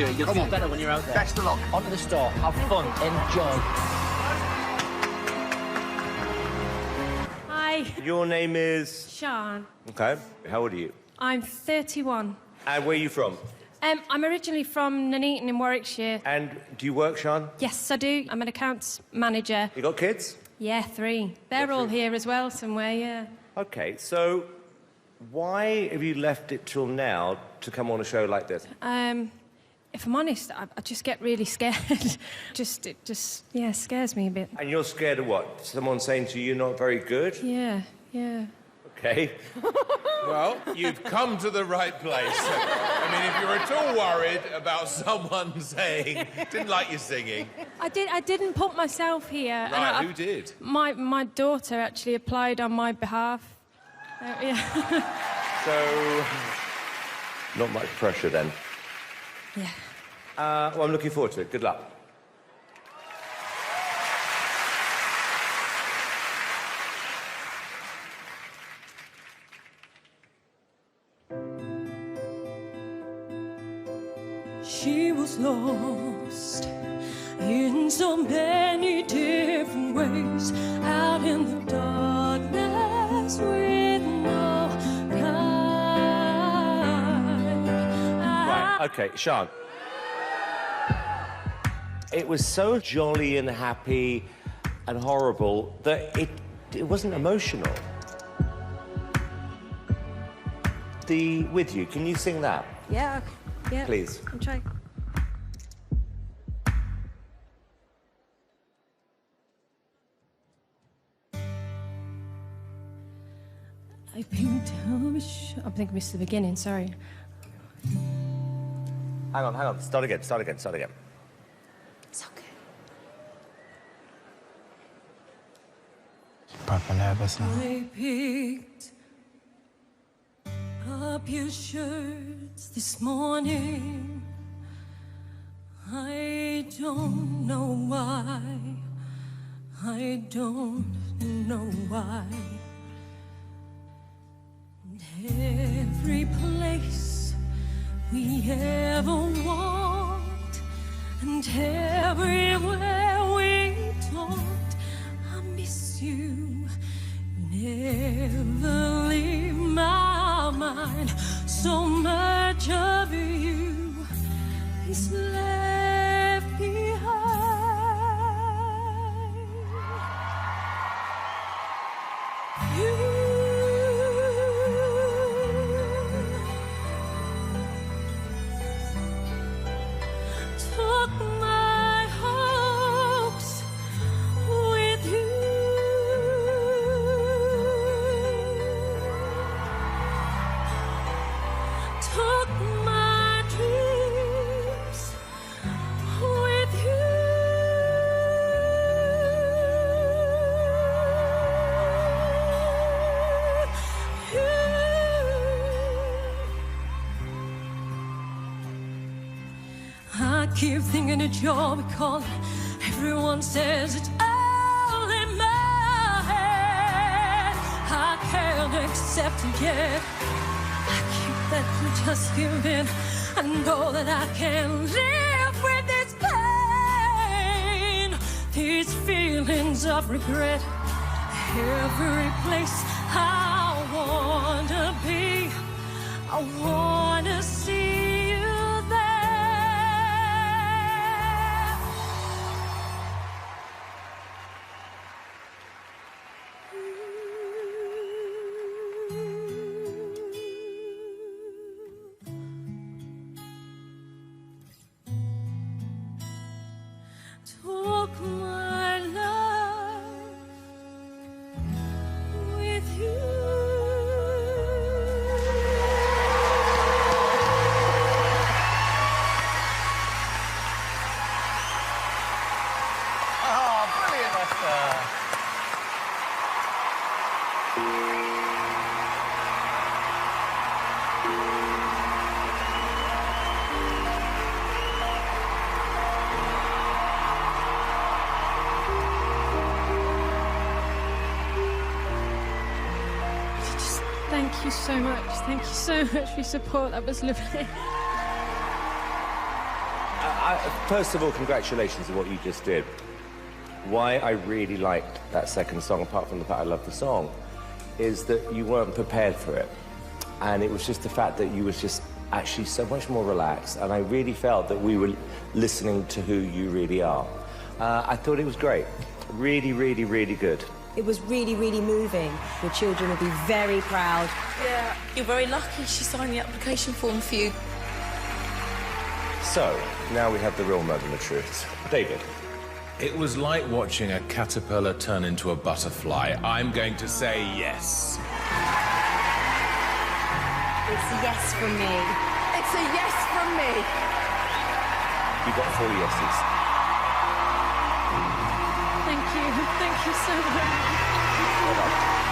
do it. You'll feel better when you're out there. Best of luck. Onto the store. Have fun. Enjoy. Hi. Your name is? Sean. Okay. How old are you? I'm 31. And where are you from? I'm originally from Nuneaton in Warwickshire. And do you work, Sean? Yes, I do. I'm an accounts manager. You got kids? Yeah, 3. They're all here as well somewhere, yeah. Okay, so why have you left it till now to come on a show like this? If I'm honest, I just get really scared. It just scares me a bit. And you're scared of what? Someone saying to you you're not very good? Yeah. Okay. Well, you've come to the right place. I mean, if you're at all worried about someone saying, didn't like your singing... I didn't put myself here. Right, who did? My daughter actually applied on my behalf. Yeah. So, not much pressure then. Yeah. Well, I'm looking forward to it. Good luck. She was lost in so many different ways, out in the darkness with no guide. Right, okay, Sean. It was so jolly and happy and horrible that it wasn't emotional. The With You, can you sing that? Yeah. Yeah. Please. I'm trying. I think I missed the beginning, sorry. Hang on. Start again. It's okay. Proper nervous now. I picked up your shirts this morning. I don't know why. I don't know why. And every place we ever walked, and everywhere we talked, I miss you. Never leave my mind. So much of you is left behind. You took my hopes with you. Took my dreams with you. I keep thinking that you're recalling. Everyone says it's all in my head. I can't accept it yet. That you just give in. I know that I can live with this pain, these feelings of regret. Every place I wanna be, I wanna see you there. Took my love with you. Oh, brilliant, Esther. Thank you so much. Thank you so much for your support. That was lovely. First of all, congratulations on what you just did. Why I really liked that second song, apart from the fact I love the song, is that you weren't prepared for it. And it was just the fact that you was just actually so much more relaxed, and I really felt that we were listening to who you really are. I thought it was great. Really, really, really good. It was really, really moving. Your children will be very proud. Yeah, you're very lucky she signed the application form for you. So, now we have the real moment of truth. David. It was like watching a caterpillar turn into a butterfly. I'm going to say yes. It's a yes from me. It's a yes from me. You got 4 yeses. Thank you so much. Well done.